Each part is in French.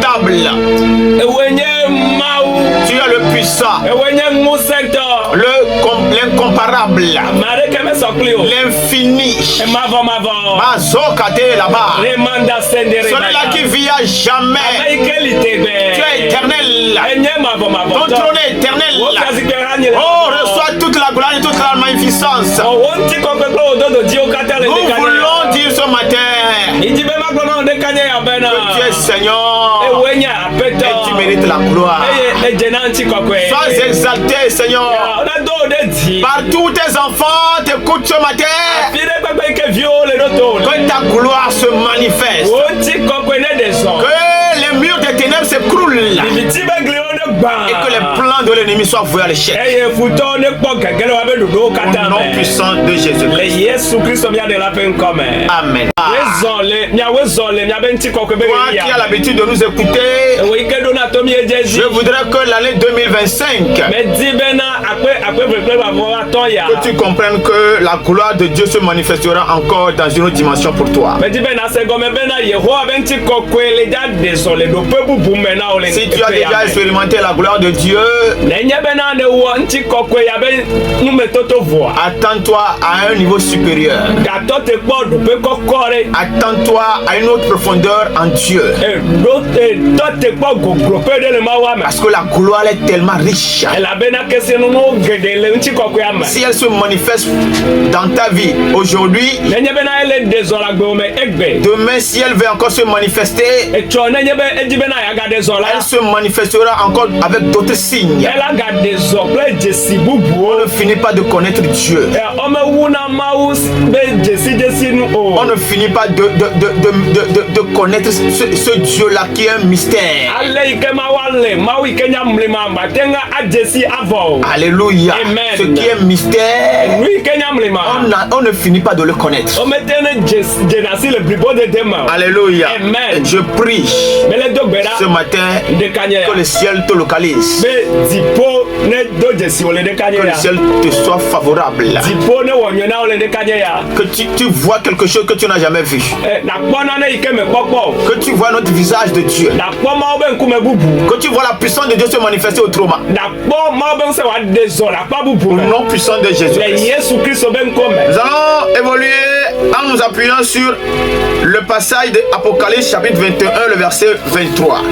l'inconnaissable. Tu es le puissant, l'incomparable, l'infini. Mazokate là-bas. Celui-là qui vit à jamais. Tu es éternel. Ton trône est éternel. Oh, reçois toute la gloire et toute la magnificence. Nous voulons dire ce matin que tu es Seigneur et tu mérites la gloire. Sois exalté, Seigneur. Partout tes enfants t'écoutent ce matin. Que ta gloire se manifeste. Que les murs des ténèbres s'écroulent. Et que les plans de l'ennemi soient voués à l'échec. Au nom puissant de Jésus-Christ. Amen. Toi qui as l'habitude de nous écouter, je voudrais que l'année 2025, que tu comprennes que la gloire de Dieu se manifestera encore dans une autre dimension pour toi. Si tu as déjà expérimenté la gloire de Dieu, attends-toi à un niveau supérieur. Attends-toi à une autre profondeur en Dieu. Parce que la gloire est tellement riche. Si elle se manifeste dans ta vie aujourd'hui, demain si elle veut encore se manifester, elle se manifestera encore avec d'autres signes. On ne finit pas de connaître Dieu. On ne finit pas de connaître ce Dieu-là qui est un mystère. Alléluia. Ce qui est mystère, on ne finit pas de le connaître. Alléluia. Je prie ce matin que le ciel te localise. Que le ciel te soit favorable. Que tu vois quelque chose que tu n'as jamais vu. Que tu vois notre visage de Dieu. Que tu vois la puissance de Dieu se manifester autrement. Au nom puissant de Jésus. Nous allons évoluer en nous appuyant sur le passage de Apocalypse chapitre 21, le verset 23.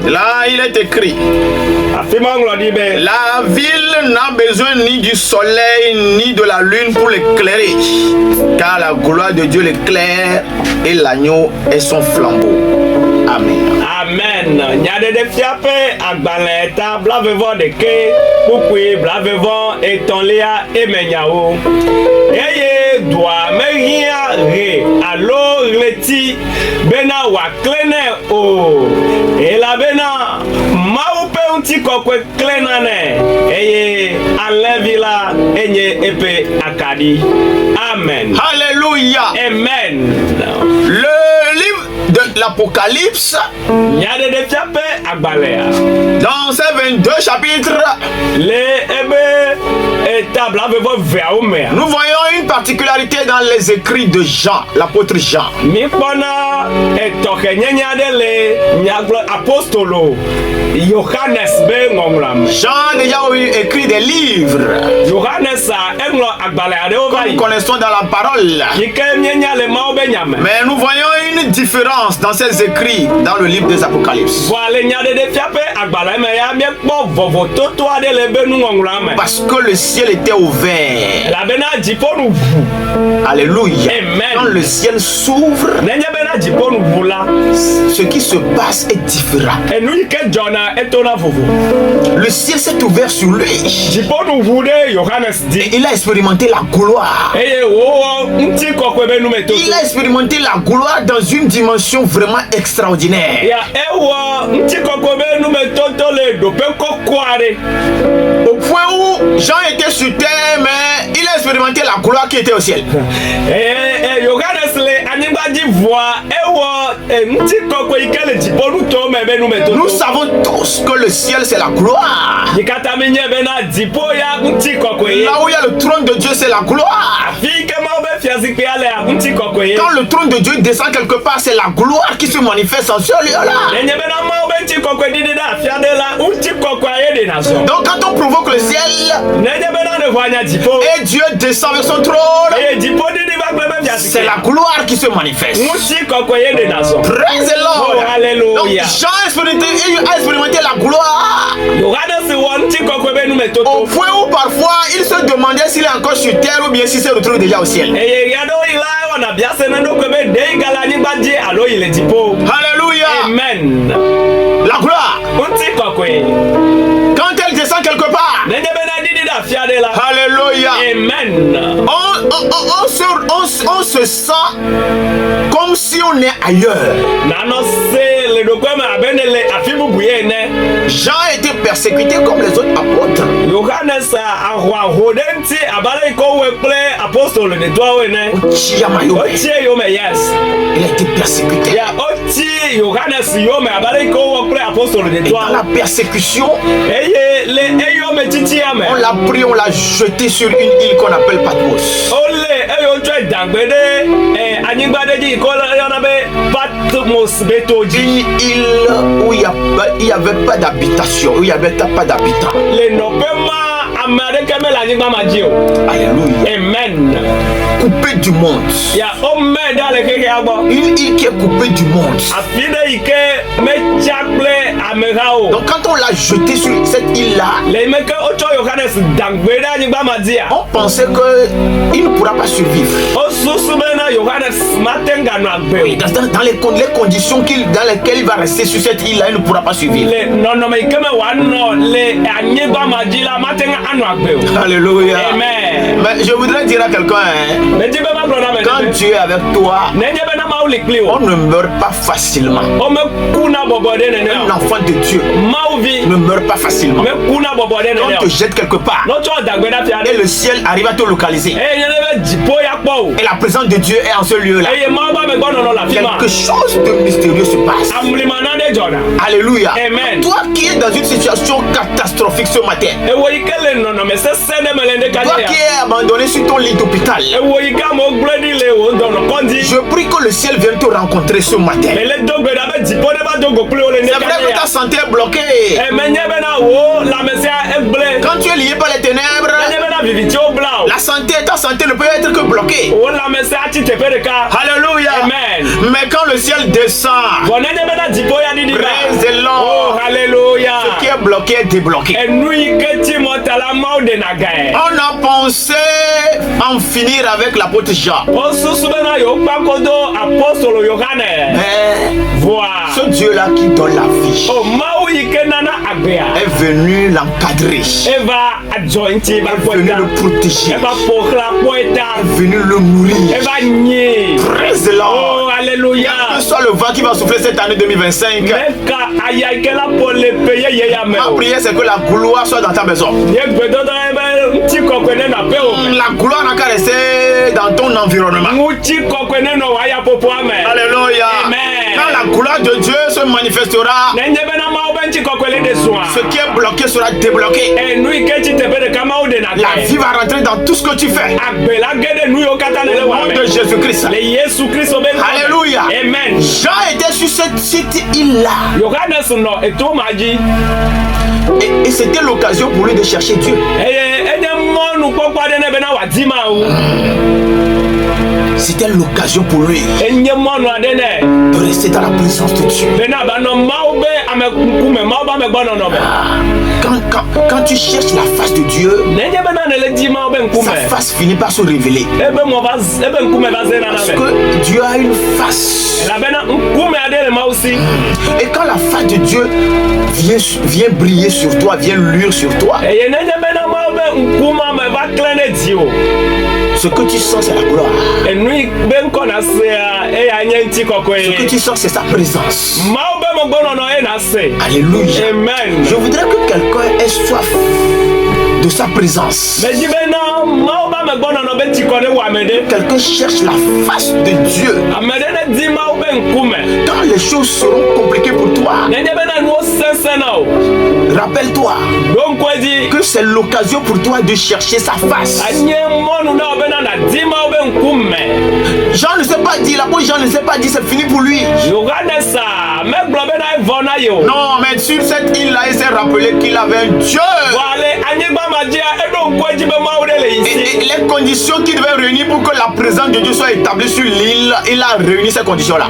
Là, il est écrit: la ville n'a besoin ni du soleil ni de la lune pour l'éclairer, car la gloire de Dieu l'éclaire et l'agneau est son flambeau. Amen. Amen. Nyadede fiape agbaleta blavevon de ke pupui blavevon etonlia emenyao. Eye doa mehia re alo leti bena waklene o. Ela bena maupe unti kokwe klenane. Eye alevila enye epe akadi. Amen. Alléluia. Amen. Le livre de l'Apocalypse, dans ces 22 chapitres, nous voyons une particularité dans les écrits de Jean, l'apôtre Jean. Jean a déjà écrit des livres comme nous connaissons dans la parole. Mais nous voyons une différence dans ces écrits dans le livre des Apocalypses. Parce que le ciel était ouvert. Alléluia. Quand le ciel s'ouvre, ce qui se passe est différent. Le ciel s'est ouvert sur lui. Et il a expérimenté la gloire. Il a expérimenté la gloire dans une dimension vraiment extraordinaire. Au point où Jean était sur terre, mais il a expérimenté la gloire qui était au ciel. Nous savons tous que le ciel c'est la gloire. Là où il y a le trône de Dieu c'est la gloire. Quand le trône de Dieu descend quelque part, c'est la gloire qui se manifeste en ce lieu-là. Donc quand on provoque le ciel et Dieu descend avec son trône, c'est la gloire qui se manifeste. Praise the Lord. Donc Jean a expérimenté la gloire au point où parfois il se demandait s'il est encore sur terre ou bien s'il se retrouve déjà au ciel. Alléluia. Amen. La gloire. Quand elle descend quelque part, alléluia. Amen. On se sent comme si on est ailleurs. Jean a été persécuté comme les autres apôtres. Il a été persécuté. Dans la persécution, on l'a pris, on l'a jeté sur une île qu'on appelle Patmos. Une île où il n'y avait pas d'habitation, où il n'y avait pas d'habitants. Alléluia. Amen. Coupé du monde. Une île qui est coupée du monde. Donc quand on l'a jeté sur cette île-là, on pensait qu'il ne pourra pas survivre. Oui, dans les conditions dans lesquelles il va rester sur cette île-là, il ne pourra pas survivre. Alléluia. Amen. Mais je voudrais dire à quelqu'un, quand Dieu est avec toi, on ne meurt pas facilement. Un enfant de Dieu ne meurt pas facilement. On te jette quelque part et le ciel arrive à te localiser. Et la présence de Dieu est en ce lieu-là. Quelque chose de mystérieux se passe. Alléluia. Amen. Toi qui es dans une situation catastrophique ce matin, toi qui es abandonné sur ton lit d'hôpital, je prie que le ciel vienne te rencontrer ce matin. C'est vrai que ta santé est bloquée. Quand tu es lié par les ténèbres, ta santé ne peut être que bloquée. Alléluia. Amen. Mais quand le ciel descend, praise the Lord. Oh, alléluia. Ce qui est bloqué est débloqué. On a pensé en finir avec l'apôtre Jean. Mais ce Dieu-là qui donne la vie est venu l'encadrer, est venu le protéger, est venu le nourrir. Praise the Lord. Oh, alléluia. Quel que soit le vent qui va souffler cette année 2025, ma prière c'est que la gloire soit dans ta maison. La gloire n'a qu'à rester dans ton environnement. Alléluia. Quand la gloire de Dieu se manifestera, ce qui est bloqué sera débloqué. La vie va rentrer dans tout ce que tu fais. Au nom de Jésus-Christ. Alléluia. Amen. Jean était sur cette île-là. Et c'était l'occasion pour lui de chercher Dieu. C'était l'occasion pour lui de rester dans la présence de Dieu. Quand tu cherches la face de Dieu, sa face finit par se révéler. Parce que Dieu a une face. Et quand la face de Dieu vient briller sur toi, vient luire sur toi, ce que tu sens c'est la gloire. Ce que tu sens c'est sa présence. Alléluia. Amen. Je voudrais que quelqu'un ait soif de sa présence. Quelqu'un cherche la face de Dieu. quand les choses seront compliquées pour toi, rappelle-toi que c'est l'occasion pour toi de chercher sa face. Jean ne s'est pas dit, l'apôtre Jean ne s'est pas dit c'est fini pour lui. Non, mais sur cette île-là, il s'est rappelé qu'il avait un Dieu. Et les conditions qu'il devait réunir pour que la présence de Dieu soit établie sur l'île, il a réuni ces conditions-là.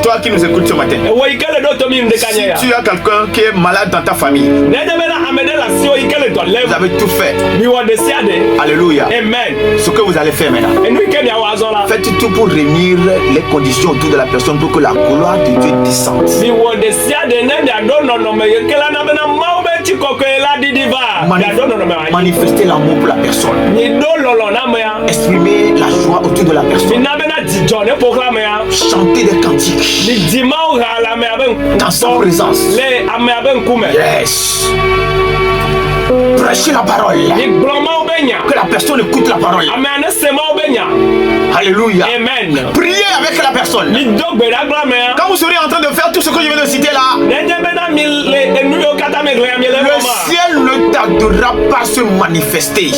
Toi qui nous écoutes ce matin, si tu as quelqu'un qui est malade dans ta famille, vous avez tout fait. Alléluia. Amen. Ce que vous allez faire maintenant, faites tout pour réunir les conditions autour de la personne pour que la gloire de Dieu descende. Manifestez l'amour pour la personne. Exprimez la joie autour de la personne. Chantez des cantiques dans sa présence. Yes. Prêchez la parole. Que la personne écoute la parole. Alléluia. Amen. Priez avec la personne. Quand vous serez en train de faire tout ce que je viens de citer là, le ciel ne tardera pas à se manifester.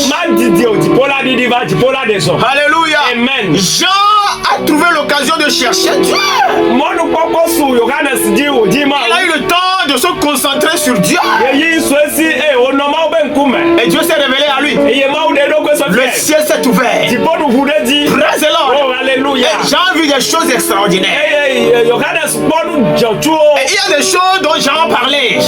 Alléluia. Amen. Jean a trouvé l'occasion de chercher Dieu. Il a eu le temps de se concentrer sur Dieu. Et Dieu s'est révélé à lui. Le ciel s'est ouvert. Praise the Lord. Oh, alléluia. Et Jean a vu des choses extraordinaires. Et il y a des choses dont Jean parlait.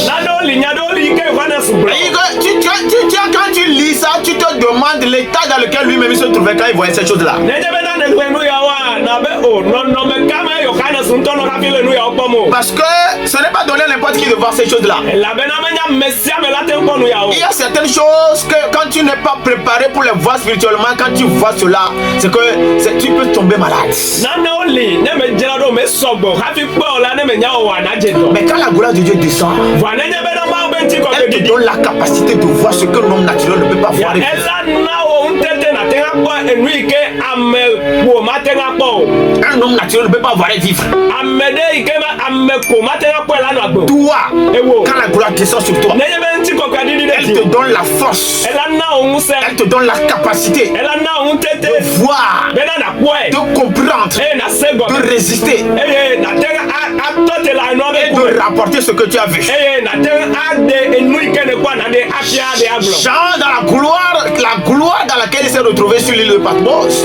Quand tu lis ça, tu te demandes l'état dans lequel lui-même se trouvait quand il voyait ces choses-là. Parce que ce n'est pas donné à n'importe qui de voir ces choses-là. Il y a certaines choses que quand tu n'es pas préparé pour les voir spirituellement, quand tu vois cela, c'est que tu peux tomber malade. Mais quand la gloire de Dieu descend, elle te donne la capacité de voir ce que l'homme naturel ne peut pas voir. Un homme naturel ne peut pas voir et vivre. Toi, quand la gloire descend sur toi, elle te donne la force, elle te donne la capacité de voir, de comprendre, de résister et de rapporter ce que tu as vu. Jean, dans la gloire dans laquelle il s'est retrouvé sur l'île de Patmos,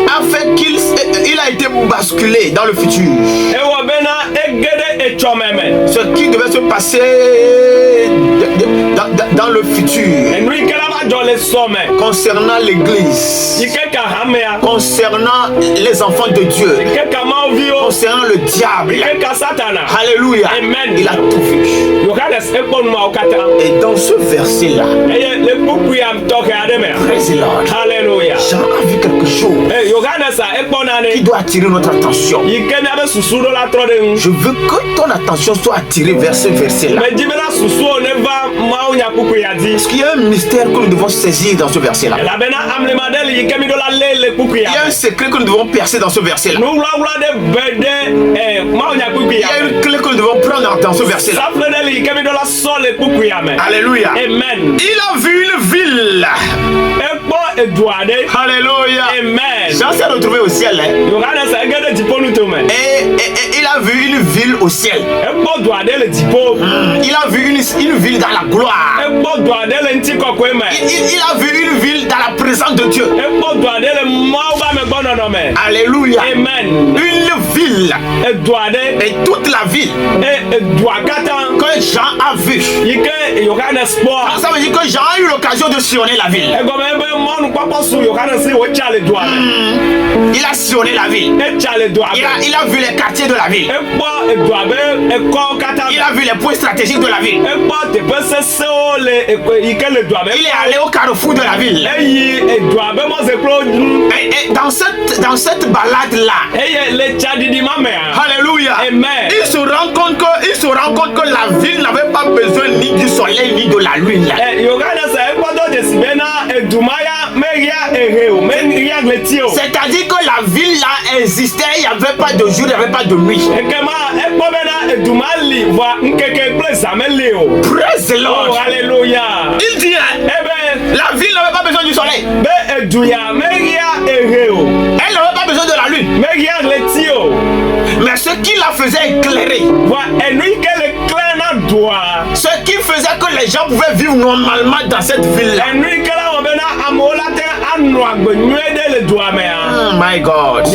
a fait qu'il a été basculé dans le futur. Ce qui devait se passer dans le futur concernant l'église, concernant les enfants de Dieu, concernant le diable. Alléluia. Amen. Il a tout vu. Et dans ce verset-là, praise the Lord, Jean a vu quelque chose qui doit attirer notre attention. Je veux que ton attention soit attirée vers ce verset-là. Parce qu'il y a un mystère que nous devons saisir dans ce verset-là. Il y a un secret que nous devons percer dans ce verset-là. Il y a une clé que nous devons prendre dans ce verset-là. Alléluia. Amen. Il a vu une ville. Alléluia. Amen. Jean s'est retrouvé au ciel. Et il a vu une ville au ciel. Il a vu une ville dans la gloire. Il a vu une ville dans la présence de Dieu. Alléluia. Amen. Une ville. Et toute la ville. Que Jean a vu. Ça veut dire que Jean a eu l'occasion de sillonner la ville. Il a sillonné la ville. Il a vu les quartiers de la ville. Il a vu les points stratégiques de la ville. Il est allé au carrefour de la ville. Et dans cette balade-là, alléluia, Amen. il se rend compte que la la ville n'avait pas besoin ni du soleil ni de la lune. C'est-à-dire que la ville là existait, il n'y avait pas de jour, il n'y avait pas de nuit. Praise the Lord. Oh, alléluia. Il dit, la ville n'avait pas besoin du soleil. Elle n'avait pas besoin de la lune. Mais ce qui la faisait éclairer, ce qui faisait que les gens pouvaient vivre normalement dans cette ville-là. My God.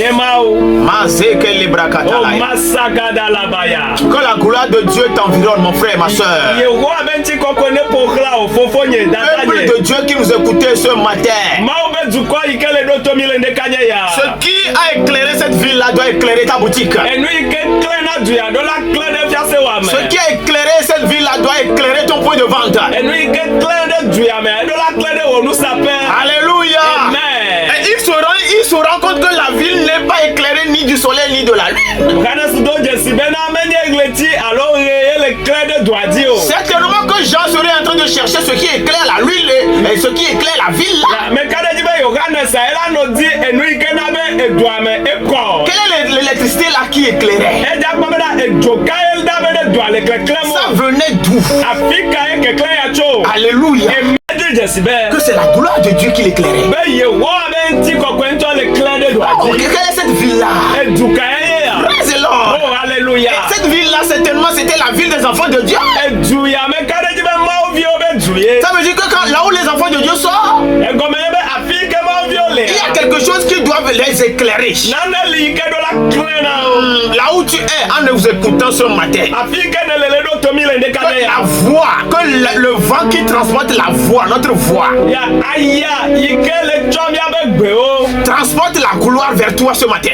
Que la gloire de Dieu t'environne, mon frère et ma soeur. Peuple de Dieu qui nous écoutait ce matin. Ce qui a éclairé cette ville-là doit éclairer ta boutique. Ce qui a éclairé cette ville-là doit éclairer ton point de vente. Alléluia. Et il se rend compte que la ville n'est pas éclairée ni du soleil ni de la lune. Certainement que Jean serait en train de chercher ce qui éclaire la lune et ce qui éclaire la ville là. Quelle est l'électricité là qui éclairait? Ça venait d'où? Alléluia. Que c'est la gloire de Dieu qui l'éclairait. Quelle est cette ville-là? Praise the Lord. Oh, alléluia. Et cette ville-là, certainement, c'était la ville des enfants de Dieu. Ça veut dire que là où les enfants de Dieu sont, il y a quelque chose qui doit les éclairer. Là où tu es en nous écoutant ce matin, que la voix, que le vent qui transporte la voix, notre voix, transporte la gloire vers toi ce matin.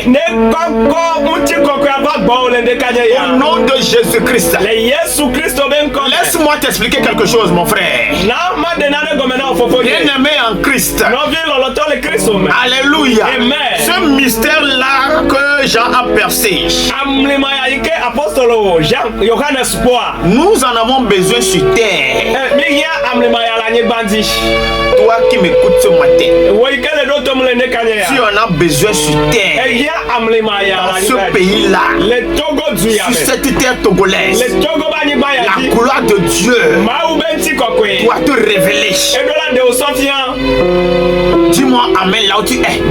Au nom de Jésus-Christ. Laisse-moi t'expliquer quelque chose, mon frère. Bien-aimé en Christ. Alléluia. Ce mystère-là que Jean a percé, nous en avons besoin sur terre. Toi qui m'écoutes ce matin, tu en as besoin sur terre. Dans ce pays-là, sur cette terre togolaise, la gloire de Dieu doit te révéler. Dis-moi amen là où tu es.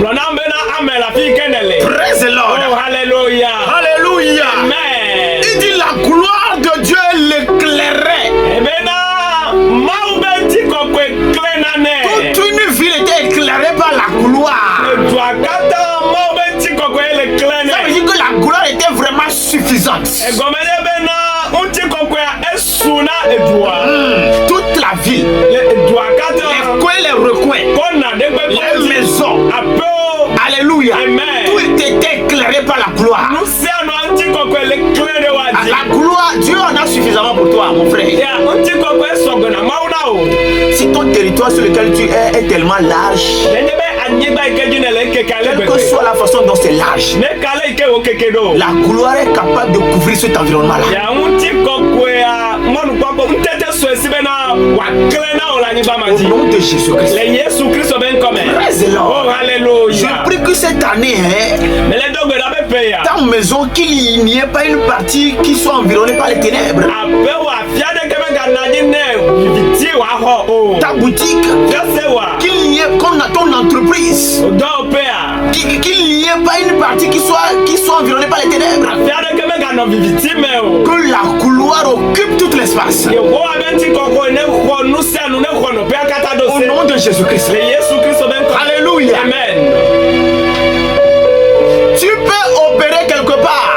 Praise the Lord. Oh, alléluia. Alléluia. Amen. Il dit la gloire de Dieu l'éclairait. Toute une ville était éclairée par la gloire. Ça veut dire que la gloire était vraiment suffisante. Toute la ville, les coins, les recoins, les maisons, alléluia, tout était éclairé par la gloire. La gloire, Dieu en a suffisamment pour toi, mon frère. Si ton territoire sur lequel tu es tellement large, quelle que soit la façon dont c'est large, la gloire est capable de couvrir cet environnement-là. Au nom de Jésus-Christ. Praise the Lord. Oh, alléluia. Je prie que cette année, ta maison, qu'il n'y ait pas une partie qui soit environnée par les ténèbres. Ta boutique, qu'il n'y ait comme ton entreprise, qu'il n'y ait pas une partie qui soit environnée par les ténèbres. Que la gloire occupe tout l'espace. Au nom de Jésus-Christ. Alléluia. Amen. Tu peux opérer quelque part.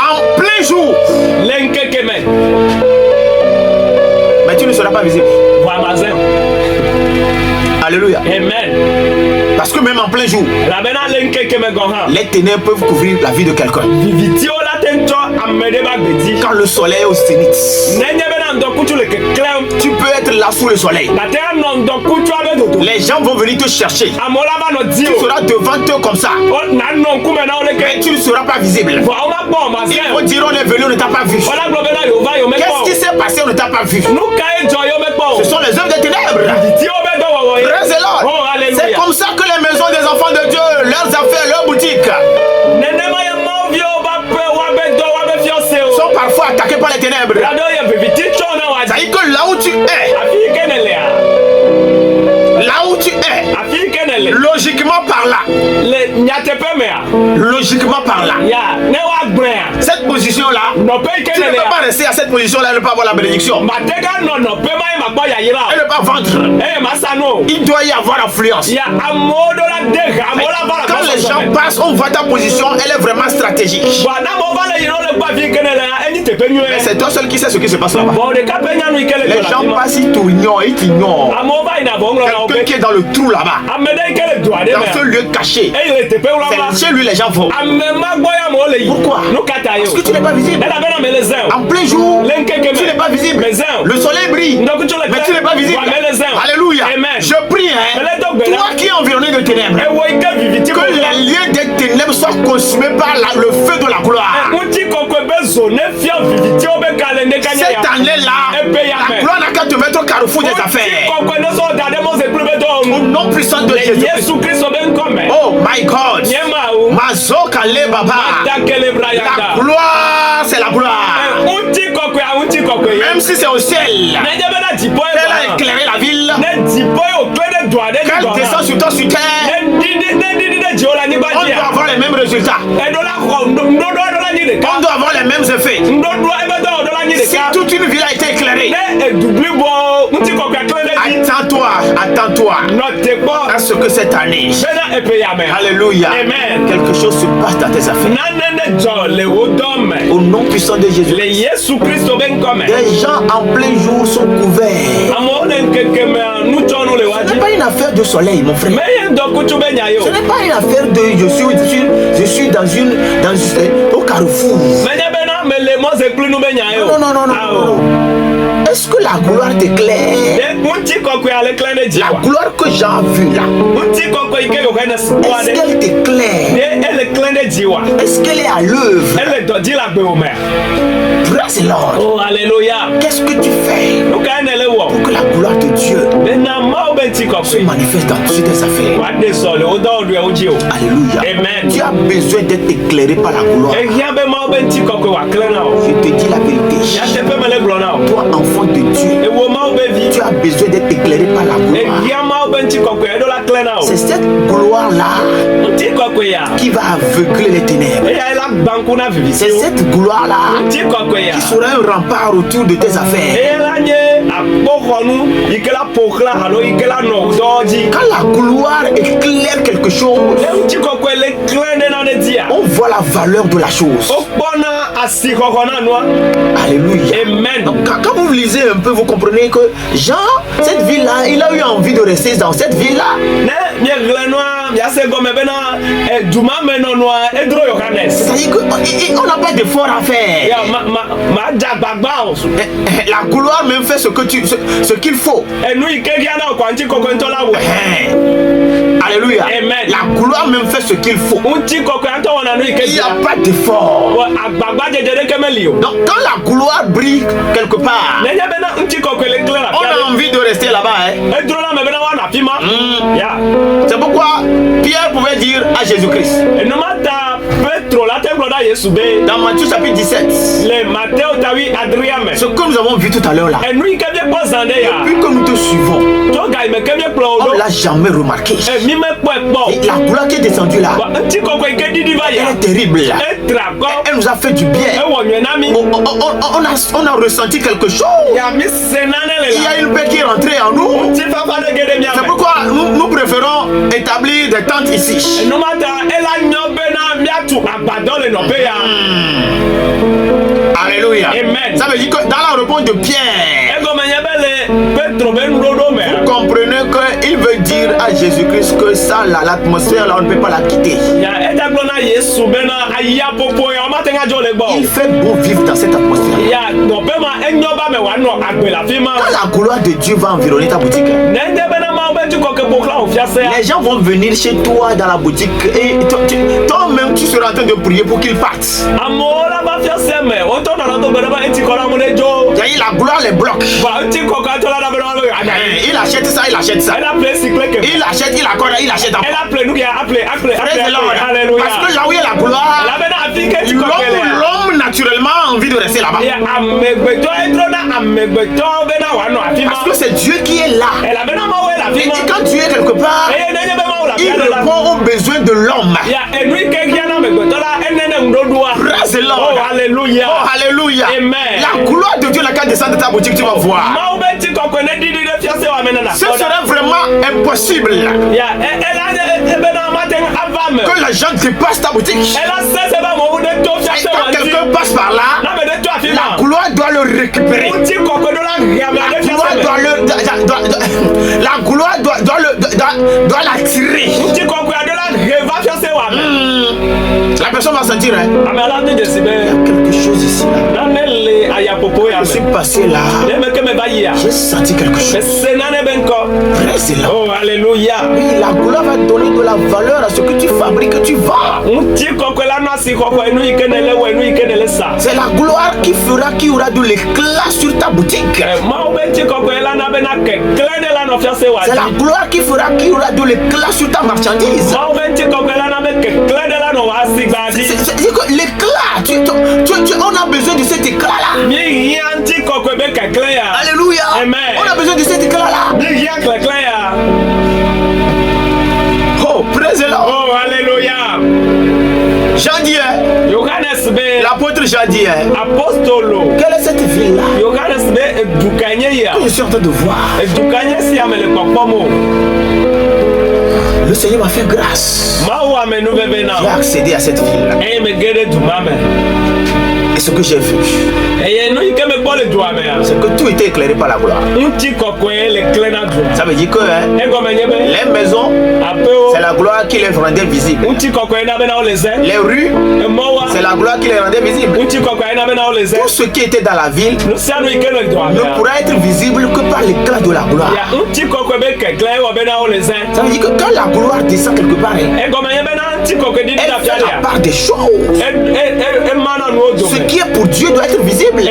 En plein jour. Mais tu ne seras pas visible. Alléluia. Amen. Parce que même en plein jour, les ténèbres peuvent couvrir la vie de quelqu'un. Quand le soleil est au zénith, tu peux être être là sous le soleil. Les gens vont venir te chercher. Tu seras devant eux comme ça. Mais tu ne seras pas visible. Ils vont dire on est venu, on ne t'a pas vu. Qu'est-ce qui s'est passé, on ne t'a pas vu? Ce sont les œuvres des ténèbres. Praise the Lord. C'est comme ça que les maisons des enfants de Dieu, leurs affaires, leurs boutiques sont parfois attaquées par les ténèbres. C'est-à-dire que là où tu es, logiquement par là, cette position-là, tu ne peux pas rester à cette position-là et ne pas avoir la bénédiction. Et ne pas vendre. Il doit y avoir affluence. Quand les gens passent, on voit ta position, elle est vraiment stratégique. Mais c'est toi seul qui sais ce qui se passe là-bas. Les gens passent, ils t'ignorent, quelqu'un qui est dans le trou là-bas, dans ce lieu caché, c'est chez lui les gens vont. Pourquoi? Parce que tu n'es pas visible. En plein jour, tu n'es pas visible. Le soleil brille, mais tu n'es pas visible. Alléluia. Je prie, toi qui es environné de ténèbres, que les lieux des ténèbres soient consumés par le feu de la gloire. Cette année-là, la gloire n'a qu'à te mettre au carrefour des affaires. Au nom puissant de Jésus. Oh my God. La gloire, c'est la gloire. Même si c'est au ciel, elle a éclairé la ville. Quand elle descend sur toi sur terre, on doit avoir les mêmes résultats. On doit avoir les mêmes effets. Si toute une ville a été éclairée, attends-toi à ce que cette année, alléluia, quelque chose se passe dans tes affaires. Au nom puissant de Jésus. Des gens en plein jour sont couverts. Ce n'est pas une affaire de soleil, mon frère. Ce n'est pas une affaire de je suis au carrefour. Non. Est-ce que la gloire t'éclaire? La gloire que j'ai vue là, est-ce qu'elle t'éclaire? Est-ce qu'elle est à l'œuvre? Praise the Lord. Oh, alléluia. Qu'est-ce que tu fais pour que la gloire de Dieu se manifeste dans toutes tes affaires? Alléluia. Amen. Tu as besoin d'être éclairé par la gloire. Je te dis la vérité. Toi, enfant de Dieu, tu as besoin d'être éclairé par la gloire. C'est cette gloire-là qui va aveugler les ténèbres. C'est cette gloire-là qui sera un rempart autour de tes affaires. Quand la gloire éclaire quelque chose, on voit la valeur de la chose. Alléluia. Amen. Donc, quand vous lisez un peu, vous comprenez que Jean, cette ville-là, il a eu envie de rester dans cette ville-là. C'est-à-dire qu'on n'a pas d'effort à faire. La gloire même fait ce qu'il faut. Alléluia. Amen. La gloire même fait ce qu'il faut. Il n'y a pas d'effort. Donc quand la gloire brille quelque part, on a envie de rester là-bas. C'est pourquoi Pierre pouvait dire à Jésus-Christ, dans Matthieu chapitre 17, ce que nous avons vu tout à l'heure là, depuis que nous te suivons, on ne l'a jamais remarqué. Et la gloire qui est descendue là, elle est terrible. Elle nous a fait du bien. On a ressenti quelque chose. Il y a une paix qui est rentrée en nous. C'est pourquoi nous préférons établir des tentes ici. Alléluia. Amen. Ça veut dire que dans la réponse de Pierre, vous comprenez qu'il veut dire à Jésus-Christ que ça, l'atmosphère là, on ne peut pas la quitter. Il fait beau vivre dans cette atmosphère. Quand la gloire de Dieu va environner ta boutique, les gens vont venir chez toi dans la boutique et toi-même tu seras en train de prier pour qu'ils partent. La gloire les bloque. Il achète ça, il achète ça. Il achète, il accorde, il achète. Parce que là où il y a la gloire, l'homme naturellement a envie de rester là-bas. Parce que c'est Dieu qui est là. Et quand Dieu est quelque part, il répond aux besoins de l'homme. Praise Lord. Oh, alléluia. Oh, alléluia. Amen. La gloire de Dieu, laquelle descend de ta boutique, tu vas voir. Ce serait vraiment impossible que la gente dépasse ta boutique. Et quand quelqu'un passe par là, la gloire doit le récupérer. La gloire doit l'attirer. La personne va sentir, hein? Il y a quelque chose ici là. Je suis passé là. J'ai senti quelque chose. Praise Lord. Oh, alléluia. Oui, la gloire va donner de la valeur à ce que tu fabriques, que tu vends. C'est la gloire qui fera qu'il y aura de l'éclat sur ta boutique. C'est la gloire qui fera qu'il y aura de l'éclat sur ta marchandise. C'est que l'éclat, on a besoin de cet éclat là. Alléluia. Amen. On a besoin de cet éclat là. Oh, praise the Lord. Oh, alléluia. Jean dit, l'apôtre Jean dit, Apostolo. quelle est cette ville là que je suis en train de voir? Le Seigneur m'a fait grâce. J'ai accédé à cette ville là. Et ce que j'ai vu, c'est que tout était éclairé par la gloire. Ça veut dire que les maisons, c'est la gloire qui les rendait visibles. Les rues, c'est la gloire qui les rendait visibles. Tout ce qui était dans la ville ne pourra être visible que par l'éclat de la gloire. Ça veut dire que quand la gloire descend quelque part, elle fait la part des choses. Ce qui est pour Dieu doit être visible.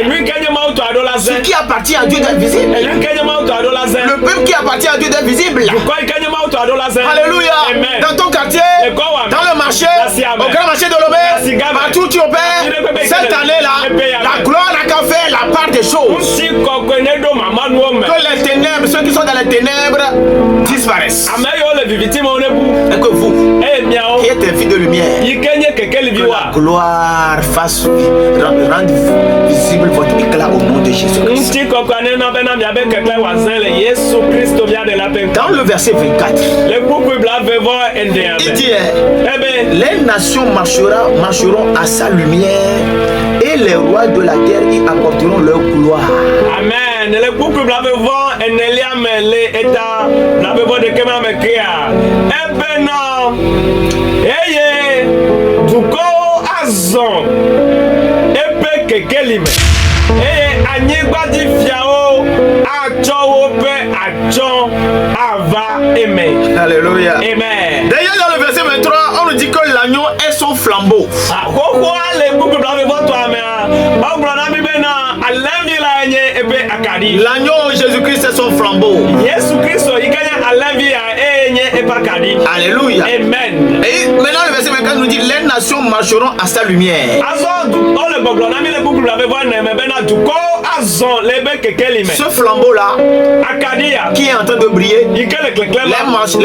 Ce qui appartient à Dieu doit être visible. Le peuple qui appartient à Dieu doit être visible. Alléluia. Amen. Dans ton quartier, dans le marché, au grand marché de l'Aubert, partout où tu opères, cette année-là, la gloire n'a qu'à faire la part des choses. Que les ténèbres, ceux qui sont dans les ténèbres, disparaissent. Et que vous, qui êtes un fils de lumière, que la gloire fasse rendre visible votre éclat au nom de Jésus-Christ. Dans le verset 24, il dit, les nations marcheront à sa lumière et les rois de la terre y apporteront leur gloire. Amen. Le couple blavevant et Neliam les états blavevant de Kemamekea. Ebena. Eye. Duko azon. Epe kekelime. Eye anyigba di fiao. Acho ope acho ava eme. Alléluia. Amen. D'ailleurs dans le verset 23, on nous dit que l'agneau est son flambeau. L'agneau Jésus-Christ est son flambeau. Alléluia. Amen. Et maintenant le verset 24 nous dit les nations marcheront à sa lumière. Ce flambeau là qui est en train de briller, les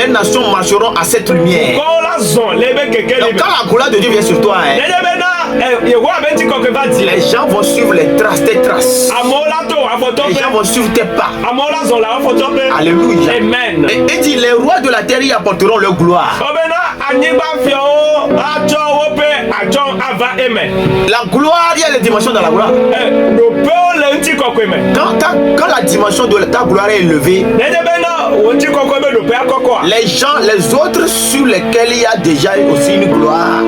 nations marcheront à cette lumière. Donc quand la gloire de Dieu vient sur toi, les gens vont suivre les traces, tes traces. Les gens vont suivre tes pas. Alléluia. Amen. Et il dit les rois de la terre y apporteront leur gloire. La gloire, il y a les dimensions dans la gloire. Quand la dimension de ta gloire est élevée, Les gens, les autres sur lesquels il y a déjà aussi une gloire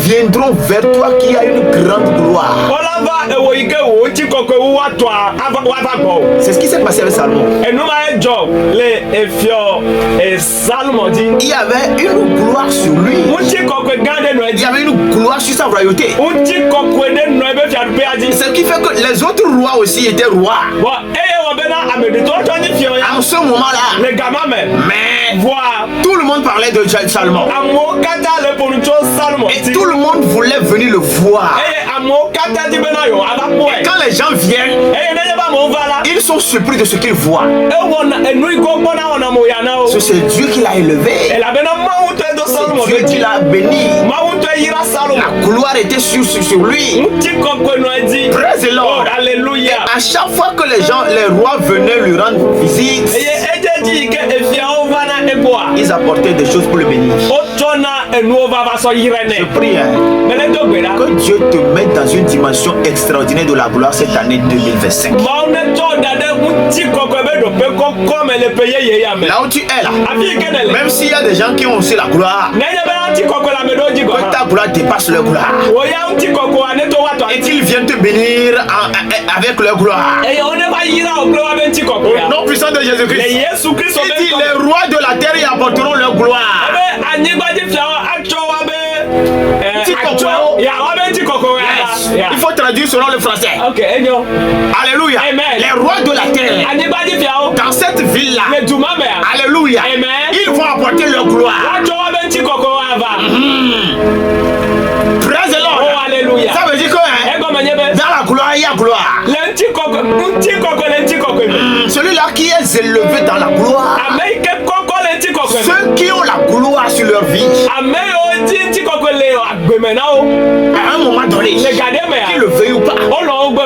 viendront vers toi qui a une grande gloire. C'est ce qui s'est passé avec Salomon. Il y avait une gloire sur lui. Il y avait une gloire sur sa royauté. Ce qui fait que les autres rois aussi étaient rois. En ce moment-là, mais tout le monde parlait de Salomon. Et tout le monde voulait venir le voir. Et quand les gens viennent, ils sont surpris de ce qu'ils voient. C'est Dieu qui l'a élevé. C'est Dieu qui l'a béni. La gloire était sur lui. Praise the Lord. Alléluia. À chaque fois que les rois venaient lui rendre visite, ils apportaient des choses pour le bénir. Je prie que Dieu te mette dans une dimension extraordinaire de la gloire cette année 2025. Là où tu es là, même s'il y a des gens qui ont aussi la gloire, que ta gloire dépasse leur gloire et qu'ils viennent te bénir avec leur gloire. Au nom puissant de Jésus-Christ, il dit les rois de la terre y apporteront leur gloire. Il faut traduire selon le français. Alléluia. Les rois de la terre dans cette ville-là, alléluia, ils vont apporter leur gloire. Praise the Lord. Alléluia. Ça veut dire que dans la gloire, il y a gloire. Celui-là qui est élevé dans la gloire, ceux qui ont la gloire sur leur vie, à un moment donné, qu'ils le veuillent ou pas,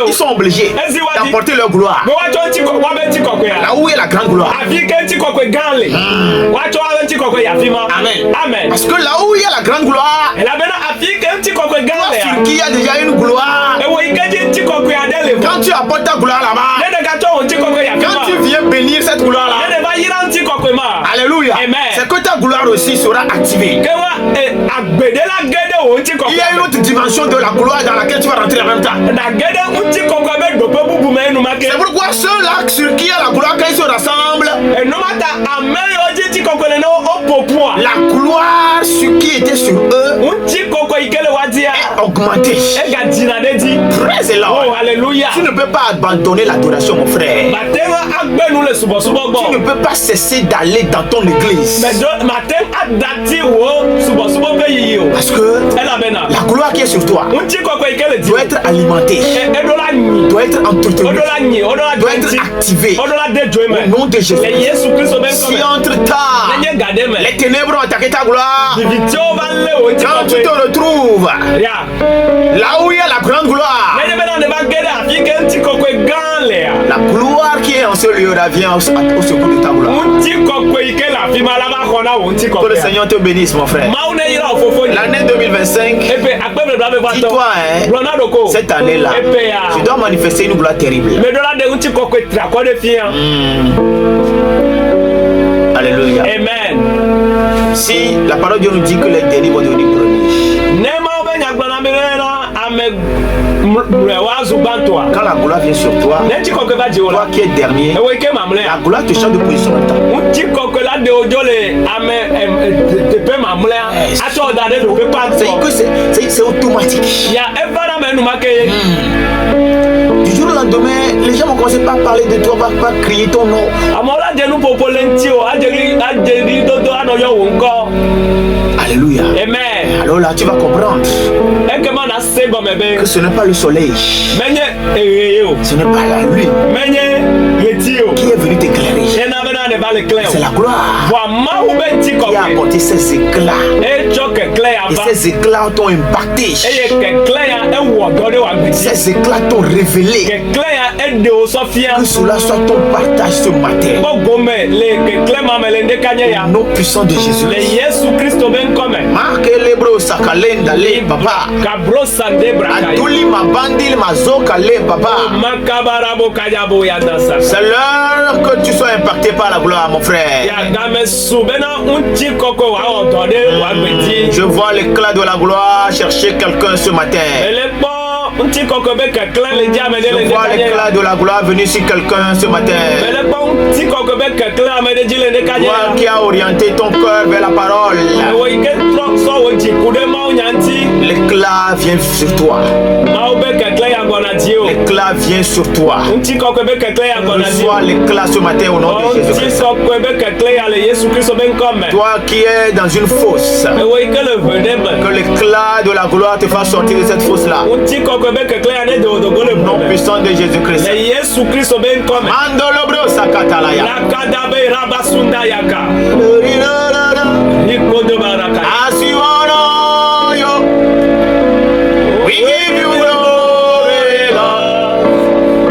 ils sont obligés d'apporter leur gloire. Là où est la grande gloire. Amen. Parce que là où il y a la grande gloire, sur qui il y a déjà une gloire, quand tu apportes ta gloire là-bas, quand tu viens bénir cette gloire-là, alléluia, c'est que ta gloire aussi sera activée. Il y a une autre dimension de la gloire dans laquelle tu vas rentrer en même temps. C'est pourquoi ceux-là sur qui il y a la gloire, quand ils se rassemblent, la gloire sur qui était sur eux est augmentée. Praise the Lord. Tu ne peux pas abandonner l'adoration, mon frère. Tu ne peux pas cesser d'aller dans ton église. Parce que la gloire qui est sur toi doit être alimentée, doit être entretenue, doit être activée au nom de Jésus. Si entre-temps les ténèbres ont attaqué ta gloire, quand tu te retrouves là où il y a la grande gloire, la gloire qui est en ce lieu-là vient au secours de ta gloire. Que le Seigneur te bénisse, mon frère. L'année 2025, dis-toi, cette année-là, tu dois manifester une gloire terrible. Alléluia. Amen. Si la parole de Dieu nous dit que les derniers vont devenir premiers, quand la gloire vient sur toi, toi qui es dernier, la gloire te change de position en temps. C'est automatique. Du jour au lendemain, les gens vont commencer par parler de toi, par crier ton nom. Alléluia. Amen. Alors là, tu vas comprendre que ce n'est pas le soleil, ce n'est pas la lune qui est venu t'éclairer. C'est la gloire qui a apporté ces éclats. Et ces éclats t'ont impacté. Ces éclats t'ont révélé Que cela soit ton partage ce matin. Au nom puissant de Jésus. Marque lebro sakalenda le papa. Aduli mabandil mazoka le papa. C'est l'heure que tu sois impacté par la gloire, mon frère. Je vois l'éclat de la gloire chercher quelqu'un ce matin. Je vois l'éclat de la gloire venir sur quelqu'un ce matin. Toi qui as orienté ton cœur vers la parole. L'éclat vient sur toi. L'éclat vient sur toi. Reçois l'éclat ce matin au nom de Jésus-Christ. Toi qui es dans une fosse, que l'éclat de la gloire te fasse sortir de cette fosse-là. Nom puissant de Jésus-Christ. Mandolo bro sakatalaya. As you honor you, we give you glory, Lord.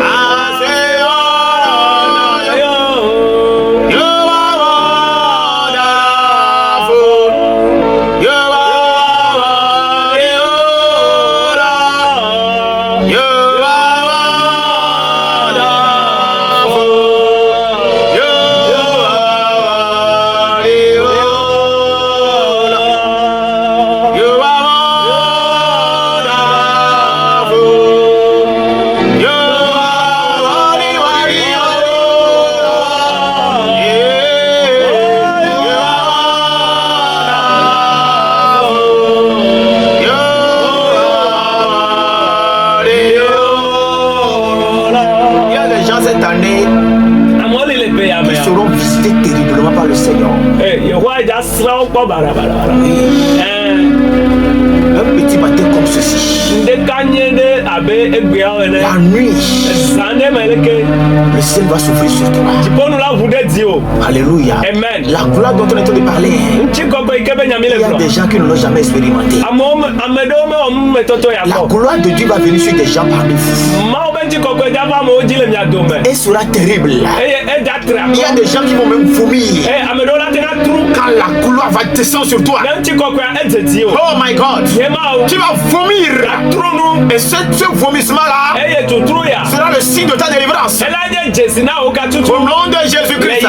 As we honor you, you are wonderful. You are wonderful. You seront visités terriblement par le Seigneur. Un petit matin comme ceci. La nuit, le ciel va s'ouvrir sur toi. Alléluia. Amen. La gloire dont on est en train de parler. Il y a des gens qui ne l'ont jamais expérimenté. La gloire de Dieu va venir sur des gens parmi vous. Et sera terrible. Il y a des gens qui vont même vomir. Quand la gloire va descendre sur toi. Oh my God. Tu vas vomir. Et ce vomissement-là sera le signe de ta délivrance. Au nom de Jésus-Christ.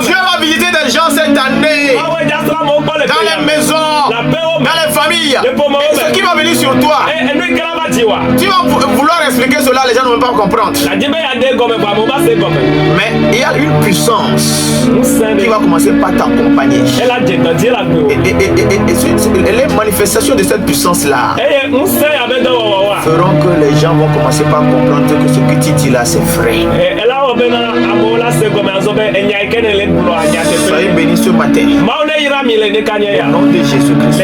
Dieu va visiter des gens cette année. Dans les maisons, dans les familles. Et ce qui va venir sur toi. Tu vas vouloir expliquer cela, les gens ne vont pas comprendre. Mais il y a une puissance qui va commencer par t'accompagner. Et les manifestations de cette puissance-là feront que les gens vont commencer par comprendre que ce que tu dis là, c'est vrai. Soyez bénis ce matin. Au nom de Jésus-Christ.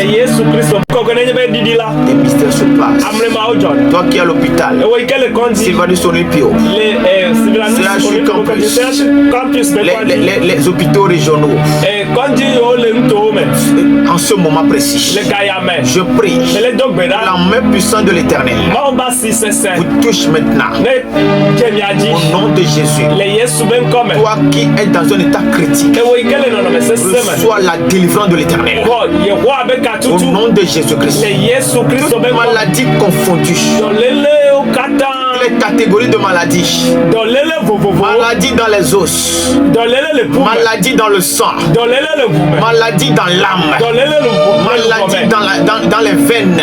Des mystères se passent. Toi qui es à l'hôpital, Sylvanus Onipio, Campus, les hôpitaux régionaux, en ce moment précis, je prie, la main puissante de l'Éternel vous touche maintenant. Au nom de Jésus, toi qui es dans un état critique, reçois la délivrance de l'Éternel. Au nom de Jésus-Christ, toute maladie confondue, les catégories de maladies, maladie dans les os, maladie dans le sang, maladie dans l'âme, maladie dans les veines,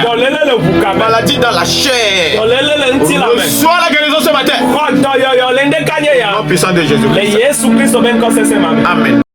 maladie dans la chair. Reçois la guérison ce matin. Au nom puissant de Jésus-Christ. Amen.